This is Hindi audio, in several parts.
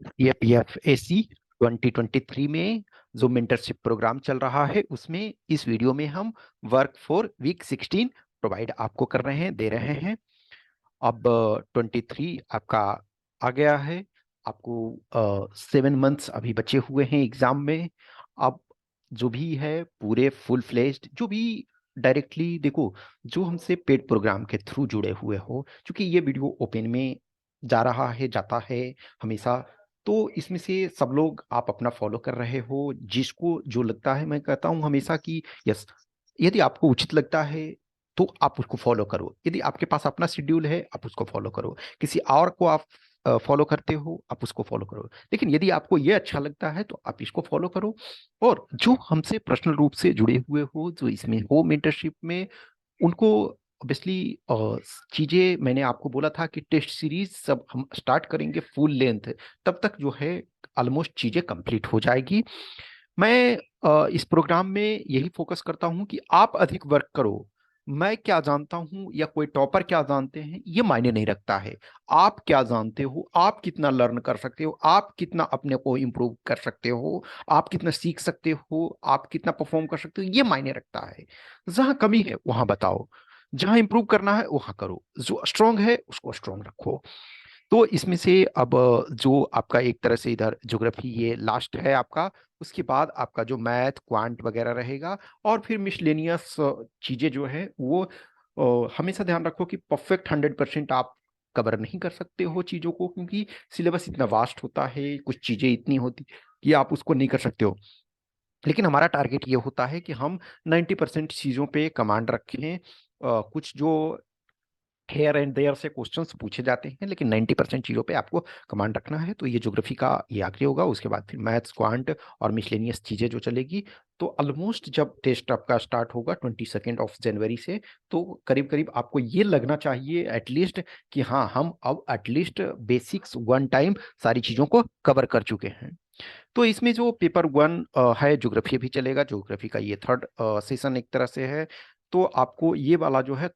CAPF-AC 2023 में जो मेंटरशिप प्रोग्राम चल रहा है उसमें इस वीडियो में हम वर्क फॉर वीक 16 प्रोवाइड आपको कर रहे हैं, दे रहे हैं। अब 23 आपका आ गया है। आपको 7 मंथ्स अभी बचे हुए हैं एग्जाम में। अब जो भी है पूरे फुल फ्लेज्ड, जो भी डायरेक्टली देखो, जो हमसे पेड प्रोग्राम के थ्रू जुड़े हुए हो, क्योंकि ये वीडियो ओपन में जा रहा है, जाता है हमेशा, तो इसमें से सब लोग आप अपना फॉलो कर रहे हो। जिसको जो लगता है, मैं कहता हूँ हमेशा कि यस, यदि आपको उचित लगता है तो आप उसको फॉलो करो। यदि आपके पास अपना शेड्यूल है आप उसको फॉलो करो। किसी और को आप फॉलो करते हो आप उसको फॉलो करो। लेकिन यदि आपको ये अच्छा लगता है तो आप इसको फॉलो करो। और जो हमसे पर्सनल रूप से जुड़े हुए हो, जो इसमें हो मेंटरशिप में, उनको ऑब्वियसली चीजें मैंने आपको बोला था कि टेस्ट सीरीज सब हम स्टार्ट करेंगे फुल लेंथ, तब तक जो है ऑलमोस्ट चीजें कंप्लीट हो जाएगी। मैं इस प्रोग्राम में यही फोकस करता हूं कि आप अधिक वर्क करो। मैं क्या जानता हूं या कोई टॉपर क्या जानते हैं ये मायने नहीं रखता है। आप क्या जानते हो, आप कितना लर्न कर सकते हो, आप कितना अपने को इम्प्रूव कर सकते हो, आप कितना सीख सकते हो, आप कितना परफॉर्म कर सकते हो, ये मायने रखता है। जहां कमी है वहां बताओ, जहां इंप्रूव करना है वहां करो, जो स्ट्रांग है उसको स्ट्रांग रखो। तो इसमें से अब जो आपका एक तरह से इधर ज्योग्राफी ये लास्ट है आपका। उसके बाद आपका जो मैथ क्वांट वगैरह रहेगा, और फिर मिसलेनियस चीजें जो है वो हमेशा ध्यान रखो कि परफेक्ट 100% आप कवर नहीं कर सकते हो चीजों को, क्योंकि सिलेबस इतना वास्ट होता है, कुछ चीजें इतनी होती कि आप उसको नहीं कर सकते हो। लेकिन हमारा टारगेट ये होता है कि हम 90% चीजों पे कमांड रखें। कुछ जो हेयर एंड देयर से क्वेश्चंस पूछे जाते हैं, लेकिन 90% चीज़ों पे आपको कमांड रखना है। तो ये ज्योग्राफी का ये आखिरी होगा, उसके बाद फिर मैथ्स क्वांट और मिसलेनियस चीज़ें जो चलेगी। तो ऑलमोस्ट जब टेस्ट आपका स्टार्ट होगा 22 जनवरी से, तो करीब करीब आपको ये लगना चाहिए एटलीस्ट कि हाँ, हम अब एटलीस्ट बेसिक्स वन टाइम सारी चीज़ों को कवर कर चुके हैं। तो इसमें जो पेपर वन है, ज्योग्राफी भी चलेगा। ज्योग्राफी का ये थर्ड सेशन एक तरह से है। तो आपको ये वाला जो है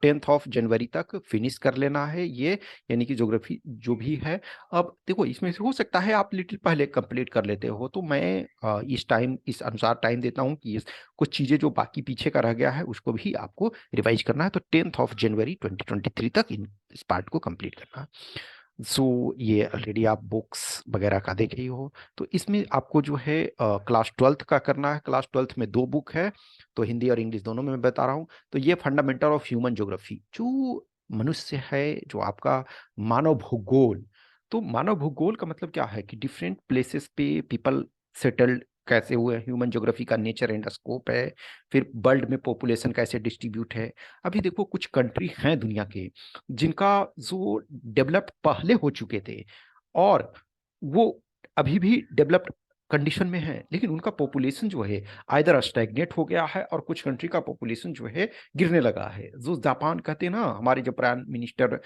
10 जनवरी तक फिनिश कर लेना है ये, यानी कि ज्योग्राफी जो भी है। अब देखो, इसमें से हो सकता है आप लिटिल पहले कंप्लीट कर लेते हो, तो मैं इस अनुसार टाइम देता हूँ कि कुछ चीज़ें जो बाकी पीछे का रह गया है उसको भी आपको रिवाइज करना है। तो 10 जनवरी 2023 तक इस पार्ट को कंप्लीट करना है। सो ये ऑलरेडी आप बुक्स वगैरह का देख ही हो। तो इसमें आपको जो है क्लास 12th का करना है। क्लास 12th में दो बुक है, तो हिंदी और इंग्लिश दोनों में मैं बता रहा हूँ। तो ये फंडामेंटल ऑफ ह्यूमन ज्योग्राफी, जो मनुष्य है, जो आपका मानव भूगोल। तो मानव भूगोल का मतलब क्या है कि डिफरेंट प्लेसेस पे पीपल सेटल्ड कैसे हुए, ह्यूमन ज्योग्राफी का नेचर एंड स्कोप है। फिर वर्ल्ड में पॉपुलेशन कैसे डिस्ट्रीब्यूट है। अभी देखो, कुछ कंट्री हैं दुनिया के जिनका जो डेवलप पहले हो चुके थे, और वो अभी भी डेवलप्ड कंडीशन में है, लेकिन उनका पॉपुलेशन जो है आइदर स्टैग्नेट हो गया है, और कुछ कंट्री का पॉपुलेशन जो है गिरने लगा है। जो जापान कहते हैं ना, हमारे जो प्राइम मिनिस्टर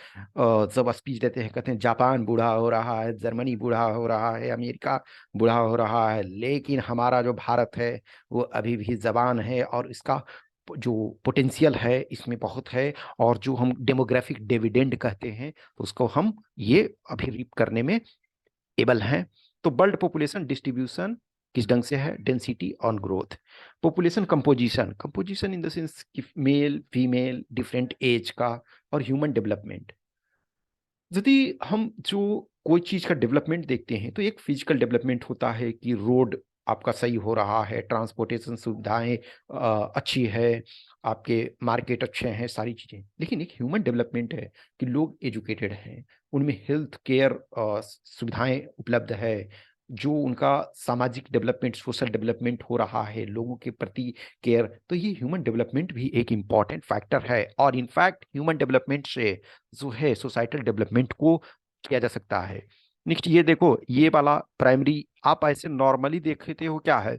जब स्पीच देते हैं कहते हैं जापान बूढ़ा हो रहा है, जर्मनी बूढ़ा हो रहा है, अमेरिका बूढ़ा हो रहा है, लेकिन हमारा जो भारत है वो अभी भी जवान है, और इसका जो पोटेंशियल है इसमें बहुत है। और जो हम डेमोग्राफिक डिविडेंड कहते हैं, तो उसको हम ये अभी रीप करने में एबल हैं। तो वर्ल्ड पॉपुलेशन डिस्ट्रीब्यूशन किस ढंग से है, density on growth. Population composition, composition in the sense कि मेल फीमेल डिफरेंट एज का, और ह्यूमन डेवलपमेंट। यदि हम जो कोई चीज का डेवलपमेंट देखते हैं, तो एक फिजिकल डेवलपमेंट होता है कि रोड आपका सही हो रहा है, ट्रांसपोर्टेशन सुविधाएं अच्छी है, आपके मार्केट अच्छे हैं, सारी चीजें। लेकिन एक ह्यूमन डेवलपमेंट है कि लोग एजुकेटेड हैं, उनमें हेल्थ केयर सुविधाएं उपलब्ध है, जो उनका सामाजिक डेवलपमेंट सोशल डेवलपमेंट हो रहा है, लोगों के प्रति केयर। तो ये ह्यूमन डेवलपमेंट भी एक इम्पॉर्टेंट फैक्टर है, और इनफैक्ट ह्यूमन डेवलपमेंट से जो है सोसाइटल डेवलपमेंट को किया जा सकता है। नेक्स्ट ये देखो, ये वाला प्राइमरी आप ऐसे नॉर्मली देखते हो क्या है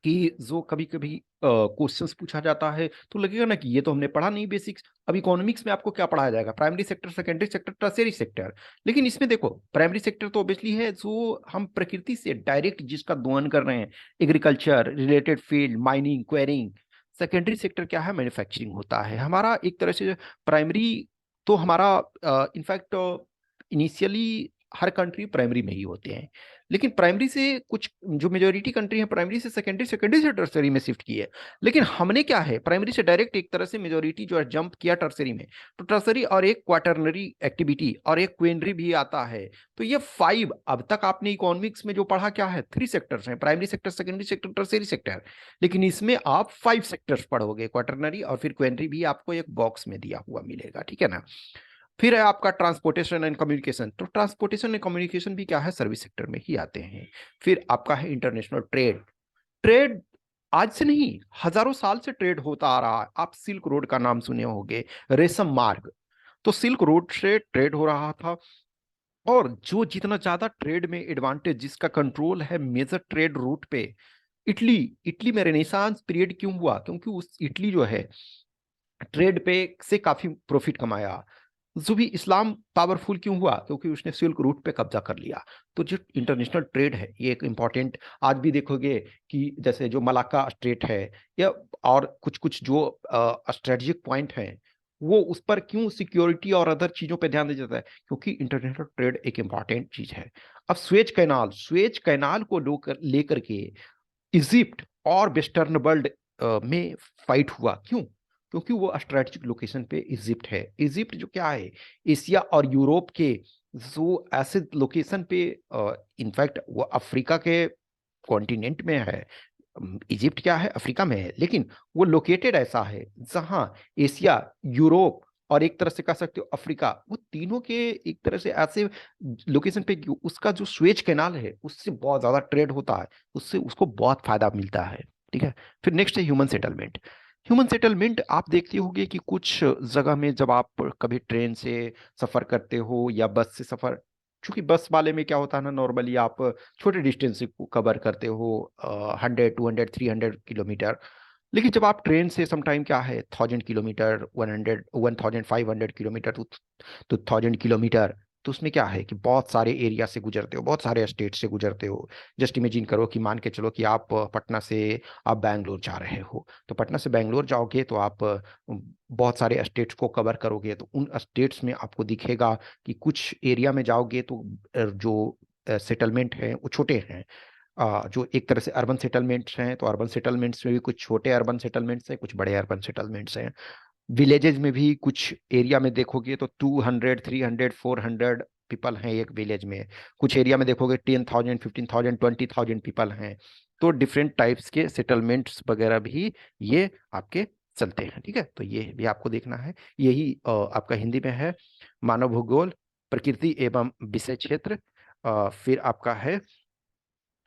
कि जो कभी कभी क्वेश्चंस पूछा जाता है तो लगेगा ना कि ये तो हमने पढ़ा नहीं बेसिक्स। अब इकोनॉमिक्स में आपको क्या पढ़ाया जाएगा, primary sector, secondary sector, tertiary sector. लेकिन इसमें देखो, प्राइमरी सेक्टर तो ऑब्वियसली है जो हम प्रकृति से डायरेक्ट जिसका दोहन कर रहे हैं, agriculture related field, mining, quarrying. Secondary sector क्या है, मैन्युफैक्चरिंग होता है हमारा एक तरह से। प्राइमरी तो हमारा इनफैक्ट इनिशियली हर कंट्री प्राइमरी में ही होते हैं, लेकिन प्राइमरी से कुछ जो मेजोरिटी कंट्री है प्राइमरी से सेकेंडरी, सेकेंडरी से टर्सरी में शिफ्ट की है। लेकिन हमने क्या है, प्राइमरी से डायरेक्ट एक तरह से मेजोरिटी जो है जंप किया टर्सरी में। तो टर्सरी और एक क्वाटरनरी एक्टिविटी और एक क्वेनरी भी आता है। तो ये 5 अब तक आपने इकोनॉमिक्स में जो पढ़ा क्या है, 3 सेक्टर्स हैं, primary sector, secondary sector, tertiary sector. लेकिन इसमें आप 5 सेक्टर्स पढ़ोगे, क्वाटरनरी और फिर क्वेनरी भी आपको एक बॉक्स में दिया हुआ मिलेगा, ठीक है ना। फिर है आपका ट्रांसपोर्टेशन एंड कम्युनिकेशन। तो ट्रांसपोर्टेशन एंड कम्युनिकेशन भी क्या है, सर्विस सेक्टर में ही आते हैं। फिर आपका है इंटरनेशनल ट्रेड। ट्रेड आज से नहीं, हजारों साल से ट्रेड होता आ रहा है। आप सिल्क रोड का नाम सुने होंगे, रेशम मार्ग। तो सिल्क रोड से ट्रेड हो रहा था। और जो जितना ज्यादा ट्रेड में एडवांटेज, जिसका कंट्रोल है मेजर ट्रेड रूट पे, इटली। इटली में रेनेसांस पीरियड क्यों हुआ, क्योंकि उस इटली जो है ट्रेड पे से काफी प्रॉफिट कमाया। जो भी इस्लाम पावरफुल क्यों हुआ, क्योंकि उसने सिल्क रूट पे कब्जा कर लिया। तो जो इंटरनेशनल ट्रेड है ये एक इंपॉर्टेंट, आज भी देखोगे कि जैसे जो मलाक्का स्ट्रेट है या और कुछ कुछ जो स्ट्रेटेजिक पॉइंट है, वो उस पर क्यों सिक्योरिटी और अदर चीजों पे ध्यान दिया जाता है, क्योंकि इंटरनेशनल ट्रेड एक इंपॉर्टेंट चीज है। अब स्वेज कैनाल को लेकर के इजिप्ट और वेस्टर्न वर्ल्ड में फाइट हुआ, क्यों, क्योंकि वो स्ट्रेटेजिक लोकेशन पे इजिप्ट है। इजिप्ट जो क्या है, एशिया और यूरोप के जो ऐसे लोकेशन पे, इनफैक्ट वो अफ्रीका के कॉन्टिनेंट में है। इजिप्ट क्या है, अफ्रीका में है, लेकिन वो लोकेटेड ऐसा है जहां एशिया, यूरोप और एक तरह से कह सकते हो अफ्रीका, वो तीनों के एक तरह से ऐसे लोकेशन पे उसका जो स्वेज कैनाल है उससे बहुत ज्यादा ट्रेड होता है, उससे उसको बहुत फायदा मिलता है, ठीक है। फिर नेक्स्ट है ह्यूमन सेटलमेंट। ह्यूमन सेटलमेंट आप देखते होंगे कि कुछ जगह में जब आप कभी ट्रेन से सफर करते हो या बस से सफर, चूंकि बस वाले में क्या होता है ना, नॉर्मली आप छोटे डिस्टेंस को कवर करते हो, 100, 200, 300 किलोमीटर। लेकिन जब आप ट्रेन से समटाइम क्या है, 1000 किलोमीटर, 1500 किलोमीटर तो 1000 किलोमीटर, तो उसमें क्या है कि बहुत सारे एरिया से गुजरते हो, बहुत सारे स्टेट से गुजरते हो। जस्ट इमेजिन करो कि मान के चलो कि आप पटना से आप बैंगलोर जा रहे हो। तो पटना से बैंगलोर जाओगे तो आप बहुत सारे स्टेट्स को कवर करोगे। तो उन स्टेट्स में आपको दिखेगा कि कुछ एरिया में जाओगे तो जो सेटलमेंट है वो छोटे हैं। जो एक तरह से अर्बन सेटलमेंट्स हैं, तो अर्बन सेटलमेंट्स में भी कुछ छोटे अर्बन सेटलमेंट्स हैं, कुछ बड़े अर्बन सेटलमेंट्स हैं। विलेजेस में भी कुछ एरिया में देखोगे तो 200, 300, 400 पीपल हैं एक विलेज में। कुछ एरिया में देखोगे 10,000, 15,000, 20,000 पीपल हैं। तो डिफरेंट टाइप्स के सेटलमेंट्स वगैरह भी ये आपके चलते हैं, ठीक है। तो ये भी आपको देखना है। यही आपका हिंदी में है मानव भूगोल, प्रकृति एवं विषय क्षेत्र। फिर आपका है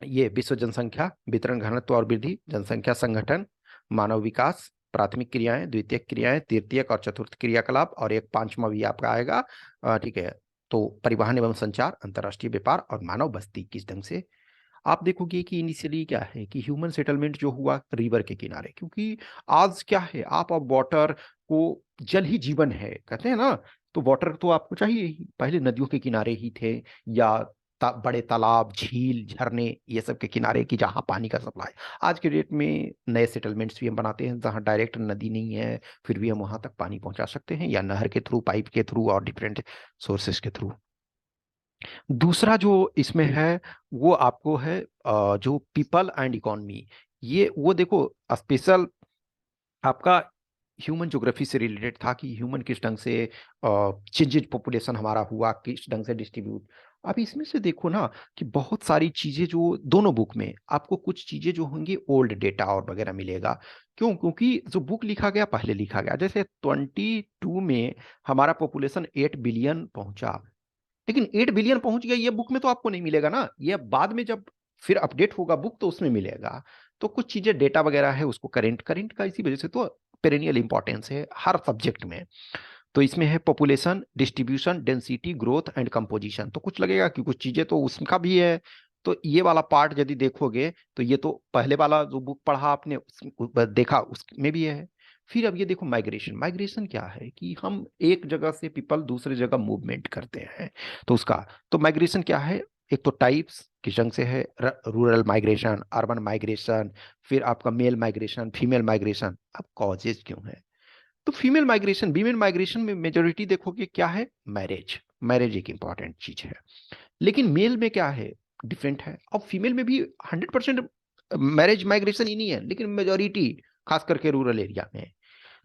ये विश्व जनसंख्या, वितरण घनत्व और वृद्धि, जनसंख्या संगठन, मानव विकास, प्राथमिक क्रियाएं, द्वितीयक क्रियाएं, तृतीयक और चतुर्थ क्रियाकलाप, और एक पांचवा भी आपका आएगा, ठीक है। तो परिवहन एवं संचार, अंतर्राष्ट्रीय व्यापार और मानव बस्ती किस ढंग से। आप देखोगे कि इनिशियली क्या है कि ह्यूमन सेटलमेंट जो हुआ रिवर के किनारे, क्योंकि आज क्या है, आप अब वाटर को, जल ही जीवन है कहते हैं ना, तो वाटर तो आपको चाहिए ही। पहले नदियों के किनारे ही थे, या बड़े तालाब, झील, झरने, ये सब के किनारे की जहाँ पानी का सप्लाई। आज के डेट में नए सेटलमेंट्स भी हम बनाते हैं जहाँ डायरेक्ट नदी नहीं है, फिर भी हम वहां तक पानी पहुंचा सकते हैं, या नहर के थ्रू, पाइप के थ्रू और डिफरेंट सोर्सेस के थ्रू। दूसरा जो इसमें है वो आपको है जो पीपल एंड इकोनॉमी। ये वो देखो स्पेशल आपका ह्यूमन ज्योग्राफी से रिलेटेड था कि ह्यूमन किस ढंग से चेंजेज पॉपुलेशन हमारा हुआ, किस ढंग से डिस्ट्रीब्यूट। अब इसमें से देखो ना कि बहुत सारी चीजें जो दोनों बुक में आपको कुछ चीजें जो होंगी ओल्ड डेटा और वगैरह मिलेगा। क्यों, क्योंकि जो बुक लिखा गया पहले लिखा गया, जैसे 22 में हमारा पॉपुलेशन 8 बिलियन पहुंचा, लेकिन 8 बिलियन पहुंच गया ये बुक में तो आपको नहीं मिलेगा ना, ये बाद में जब फिर अपडेट होगा बुक तो उसमें मिलेगा। तो कुछ चीजें डेटा वगैरह है उसको करेंट करेंट का, इसी वजह से तो पेरेनियल इंपॉर्टेंस है हर सब्जेक्ट में। तो इसमें है population, distribution, density, growth and composition. तो कुछ लगेगा कि कुछ चीजें तो उसका भी है। तो ये वाला पार्ट यदि देखोगे तो ये तो पहले वाला जो बुक पढ़ा आपने देखा उसमें भी है। फिर अब ये देखो माइग्रेशन। माइग्रेशन क्या है कि हम एक जगह से पीपल दूसरे जगह मूवमेंट करते हैं। तो उसका, तो माइग्रेशन क्या है, एक तो टाइप्स किस ढंग से है, रूरल माइग्रेशन, अर्बन माइग्रेशन, फिर आपका मेल माइग्रेशन, फीमेल माइग्रेशन। अब कॉजेज क्यों है, तो फीमेल माइग्रेशन, फीमेल माइग्रेशन में मेजोरिटी देखोगे क्या है, मैरिज। मैरिज एक इंपॉर्टेंट चीज है। लेकिन मेल में क्या है, डिफरेंट है। अब फीमेल में भी 100% मैरिज माइग्रेशन ही नहीं है, लेकिन मेजोरिटी खास करके रूरल एरिया में है।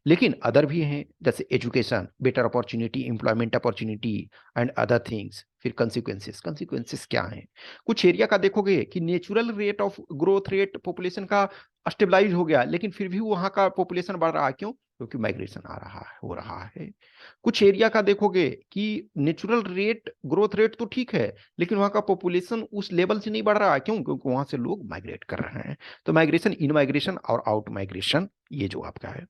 लेकिन अदर भी हैं, जैसे education, better opportunity, employment opportunity and other things. फिर कंसिक्वेंसेस, कंसिक्वेंसेस क्या हैं? कुछ एरिया का देखोगे कि natural rate of growth rate population का स्टेबलाइज हो गया, लेकिन फिर भी वहां का पॉपुलेशन बढ़ रहा है। क्यों? क्योंकि माइग्रेशन आ रहा है, हो रहा है। कुछ एरिया का देखोगे कि नेचुरल रेट ग्रोथ रेट तो ठीक है, लेकिन वहां का पॉपुलेशन उस लेवल से नहीं बढ़ रहा है। क्यों? क्योंकि वहां से लोग माइग्रेट कर रहे हैं। तो माइग्रेशन, इन माइग्रेशन और आउट माइग्रेशन, ये जो आपका है।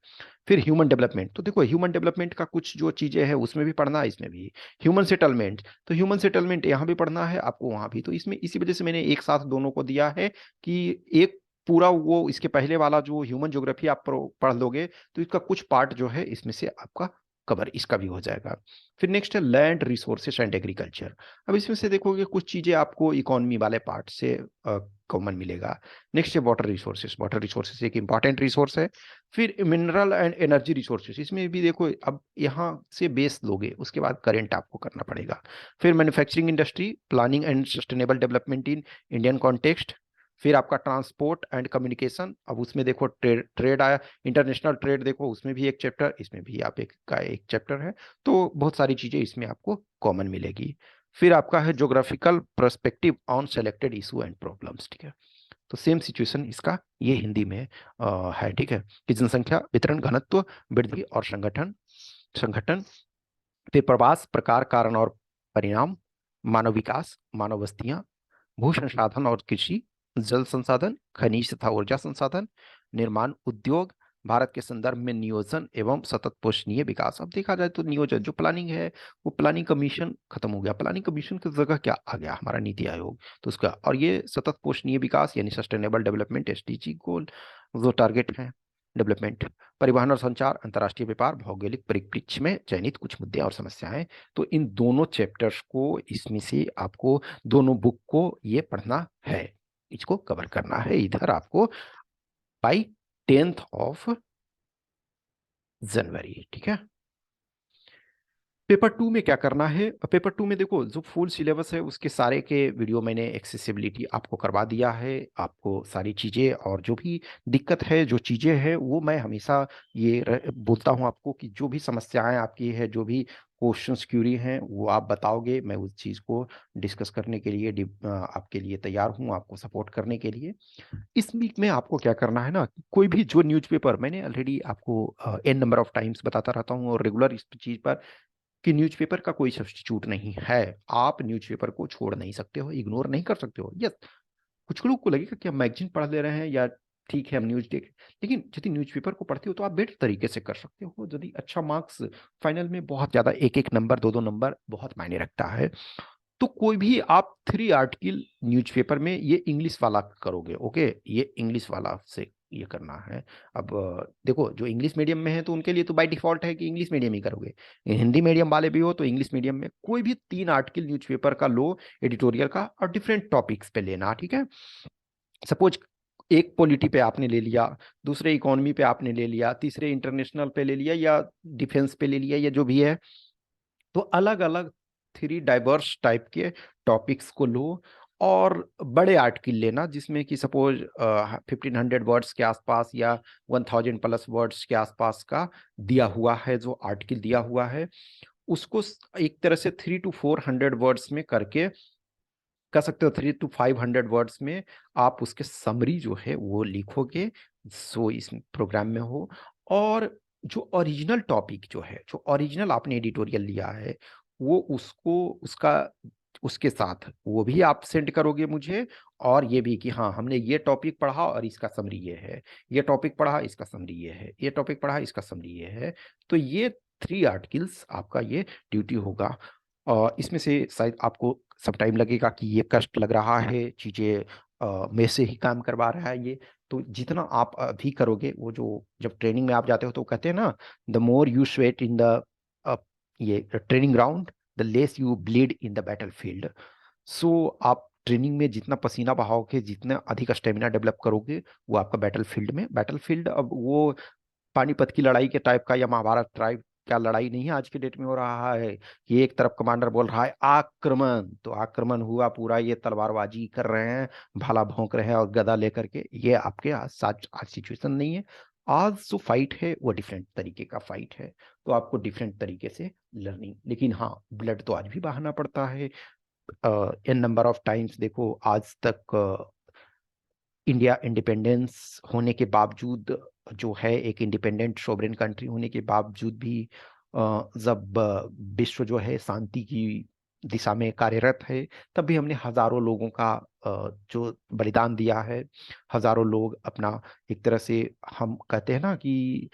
फिर ह्यूमन डेवलपमेंट, तो देखो ह्यूमन डेवलपमेंट का कुछ जो चीजें हैं उसमें भी पढ़ना है, इसमें भी। ह्यूमन सेटलमेंट, तो ह्यूमन सेटलमेंट यहाँ भी पढ़ना है आपको, वहां भी। तो इसमें इसी वजह से मैंने एक साथ दोनों को दिया है कि एक पूरा वो इसके पहले वाला जो ह्यूमन ज्योग्राफी आप पढ़ लोगे तो इसका कुछ पार्ट जो है इसमें से आपका कवर इसका भी हो जाएगा। फिर नेक्स्ट है लैंड रिसोर्सेस एंड एग्रीकल्चर। अब इसमें से देखोगे कुछ चीजें आपको इकोनॉमी वाले पार्ट से कॉमन मिलेगा। नेक्स्ट है वाटर रिसोर्सेस, वाटर रिसोर्सेस एक इंपॉर्टेंट रिसोर्स है। फिर मिनरल एंड एनर्जी रिसोर्सेस, इसमें भी देखो अब यहाँ से बेस लोगे, उसके बाद करेंट आपको करना पड़ेगा। फिर manufacturing industry, planning and sustainable development in Indian context. फिर आपका ट्रांसपोर्ट एंड कम्युनिकेशन, अब उसमें देखो ट्रेड आया, इंटरनेशनल ट्रेड देखो, उसमें भी एक चैप्टर, इसमें भी आप एक का एक चैप्टर है। तो बहुत सारी चीजें इसमें आपको कॉमन मिलेगी। फिर आपका है geographical perspective on selected issue and problems, ठीक है। तो सेम सिचुएशन इसका ये हिंदी में है, ठीक है, कि जनसंख्या, वितरण, घनत्व, वृद्धि और संगठन संगठन फिर प्रवास, प्रकार, कारण और परिणाम, मानव विकास, मानव बस्तियां, भू संसाधन और कृषि, जल संसाधन, खनिज तथा ऊर्जा संसाधन, निर्माण उद्योग, भारत के संदर्भ में नियोजन एवं सतत पोषणीय विकास। अब देखा जाए तो नियोजन जो प्लानिंग है, वो प्लानिंग कमीशन खत्म हो गया, प्लानिंग कमीशन की जगह क्या आ गया? हमारा नीति आयोग। तो उसका, और ये सतत पोषणीय विकास यानी सस्टेनेबल डेवलपमेंट, एसडीजी गोल जो टारगेट है डेवलपमेंट। परिवहन और संचार, अंतर्राष्ट्रीय व्यापार, भौगोलिक परिप्रेक्ष्य में चयनित कुछ मुद्दे और समस्याएं। तो इन दोनों चैप्टर्स को इसमें से आपको, दोनों बुक को ये पढ़ना है, इसको कवर करना है इधर आपको बाई 10 जनवरी, ठीक है। पेपर टू में क्या करना है? पेपर टू में देखो जो फुल सिलेबस है उसके सारे के वीडियो मैंने एक्सेसिबिलिटी आपको करवा दिया है। आपको सारी चीज़ें और जो भी दिक्कत है, जो चीज़ें हैं, वो मैं हमेशा ये बोलता हूँ आपको कि जो भी समस्याएं आपकी है, जो भी क्वेश्चंस क्यूरी हैं, वो आप बताओगे, मैं उस चीज़ को डिस्कस करने के लिए आपके लिए तैयार हूँ, आपको सपोर्ट करने के लिए। इस वीक में आपको क्या करना है ना, कोई भी जो न्यूज़पेपर, मैंने ऑलरेडी आपको एन नंबर ऑफ टाइम्स बताता रहता हूँ और रेगुलर इस चीज़ पर, कि न्यूज़पेपर का कोई सब्स्टिट्यूट नहीं है। आप न्यूज़पेपर को छोड़ नहीं सकते हो, इग्नोर नहीं कर सकते हो। यस, कुछ लोग को लगेगा कि हम मैगजीन पढ़ ले रहे हैं या ठीक है हम न्यूज देख, लेकिन यदि न्यूज़पेपर को पढ़ते हो तो आप बेटर तरीके से कर सकते हो। यदि अच्छा मार्क्स फाइनल में, बहुत ज्यादा एक एक नंबर, दो दो नंबर बहुत मायने रखता है। तो कोई भी आप 3 आर्टिकल न्यूज़पेपर में, ये इंग्लिश वाला करोगे, ओके, ये इंग्लिश वाला से ये करना है। अब देखो जो इंग्लिश मीडियम में है तो उनके लिए तो बाय डिफॉल्ट है कि इंग्लिश मीडियम ही करोगे। हिंदी मीडियम वाले भी हो तो इंग्लिश मीडियम में कोई भी 3 आर्टिकल न्यूज़पेपर का लो, एडिटोरियल का, और डिफरेंट टॉपिक्स पे लेना, ठीक है। सपोज एक पॉलिटी पे आपने ले लिया, दूसरे इकोनॉमी पे आपने ले लिया, तीसरे इंटरनेशनल पे ले लिया, या डिफेंस पे ले लिया, या जो भी है। तो अलग अलग 3 डाइवर्स टाइप के टॉपिक्स को लो और बड़े आर्टिकल लेना, जिसमें कि सपोज 1500 वर्ड्स के आसपास या 1000 प्लस वर्ड्स के आसपास का दिया हुआ है, जो आर्टिकल दिया हुआ है उसको एक तरह से 3 to 400 वर्ड्स में करके कर सकते हो। 3 to 500 वर्ड्स में आप उसके समरी जो है वो लिखोगे, सो इस प्रोग्राम में हो। और जो ओरिजिनल टॉपिक जो है, जो ओरिजिनल आपने एडिटोरियल लिया है, वो उसको, उसका, उसके साथ वो भी आप सेंड करोगे मुझे। और ये भी कि हाँ हमने ये टॉपिक पढ़ा और इसका समरी ये है, ये टॉपिक पढ़ा इसका समरी ये है, ये टॉपिक पढ़ा इसका समरी ये है। तो ये 3 आर्टिकल्स आपका ये ड्यूटी होगा। और इसमें से शायद आपको सब टाइम लगेगा कि ये कष्ट लग रहा है, चीज़ें में से ही काम करवा रहा है ये। तो जितना आप अभी करोगे, वो जो जब ट्रेनिंग में आप जाते हो तो कहते हैं ना, the more you sweat in the ये training ground, the less you bleed in the battlefield. So आप ट्रेनिंग में जितना पसीना बहाओगे, जितना अधिक स्टेमिना डेवलप करोगे, वो आपका बैटल फील्ड में, बैटल फील्ड अब वो पानीपत की लड़ाई के टाइप का या महाभारत टाइप क्या लड़ाई नहीं आज के डेट में हो रहा है कि एक तरफ कमांडर बोल रहा है आक्रमण, तो आक्रमण हुआ पूरा, ये तलवारबाजी कर रहे हैं, भाला भौंक रहे हैं और गदा लेकर के। ये आपके आज सिचुएशन नहीं है। आज जो फाइट है वो डिफरेंट तरीके का फाइट है, तो आपको डिफरेंट तरीके से लर्निंग, लेकिन हाँ ब्लड तो आज भी बहाना पड़ता है। इन नंबर ऑफ टाइम्स देखो, आज तक इंडिया इंडिपेंडेंस होने के बावजूद, जो है एक इंडिपेंडेंट सोवरेन कंट्री होने के बावजूद भी, जब विश्व जो है शांति की दिशा में कार्यरत है, तब भी हमने हजारों लोगों का जो बलिदान दिया है। हजारों लोग अपना, एक तरह से हम कहते हैं ना कि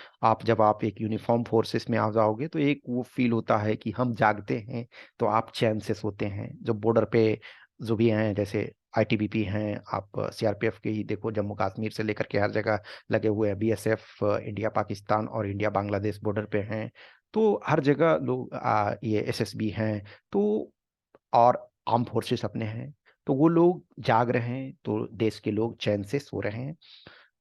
जब आप एक यूनिफॉर्म फोर्सेस में आ जाओगे तो एक वो फील होता है कि हम जागते हैं तो आप चैन से सोते हैं। जो बॉर्डर पे जो भी हैं, जैसे आईटीबीपी हैं, आप सीआरपीएफ के ही देखो, जम्मू कश्मीर से लेकर के हर जगह लगे हुए हैं। बीएसएफ इंडिया पाकिस्तान और इंडिया बांग्लादेश बॉर्डर पे हैं, तो हर जगह लोग ये एसएसबी हैं, तो और आर्म फोर्सेस अपने हैं, तो वो लोग जाग रहे हैं तो देश के लोग चैन से सो रहे हैं।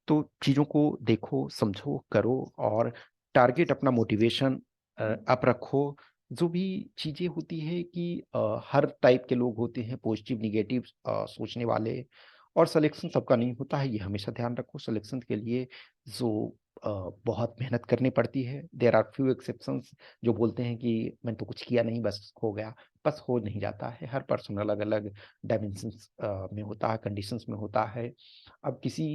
तो चीज़ों को देखो, समझो, करो, और टारगेट अपना मोटिवेशन अप रखो। जो भी चीज़ें होती है कि हर टाइप के लोग होते हैं, पॉजिटिव निगेटिव सोचने वाले, और सिलेक्शन सबका नहीं होता है, ये हमेशा ध्यान रखो। सिलेक्शन के लिए जो बहुत मेहनत करनी पड़ती है, देयर आर फ्यू एक्सेप्शंस जो बोलते हैं कि मैंने तो कुछ किया नहीं, बस हो गया। बस हो नहीं जाता है, हर पर्सन अलग अलग डायमेंशंस में होता है, कंडीशंस में होता है। अब किसी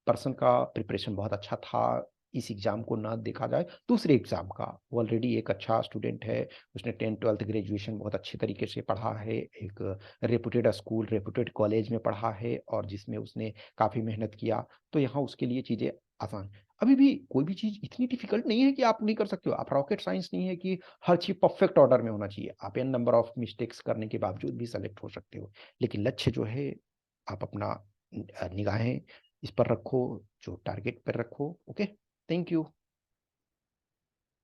पर्सन का प्रिपरेशन बहुत अच्छा था, इस एग्जाम को ना देखा जाए, दूसरे एग्जाम का, वो ऑलरेडी एक अच्छा स्टूडेंट है, उसने 10th 12th ग्रेजुएशन बहुत अच्छे तरीके से पढ़ा है, एक रेपुटेड स्कूल रेपुटेड कॉलेज में पढ़ा है, और जिसमें उसने काफ़ी मेहनत किया, तो यहाँ उसके लिए चीज़ें आसान। अभी भी कोई भी चीज़ इतनी डिफिकल्ट नहीं है कि आप नहीं कर सकते हो। आप रॉकेट साइंस नहीं है कि हर चीज़ परफेक्ट ऑर्डर में होना चाहिए। आप एन नंबर ऑफ मिस्टेक्स करने के बावजूद भी सेलेक्ट हो सकते हो, लेकिन लक्ष्य जो है, आप अपना निगाहें इस पर रखो, जो टारगेट पर रखो। Okay, thank you.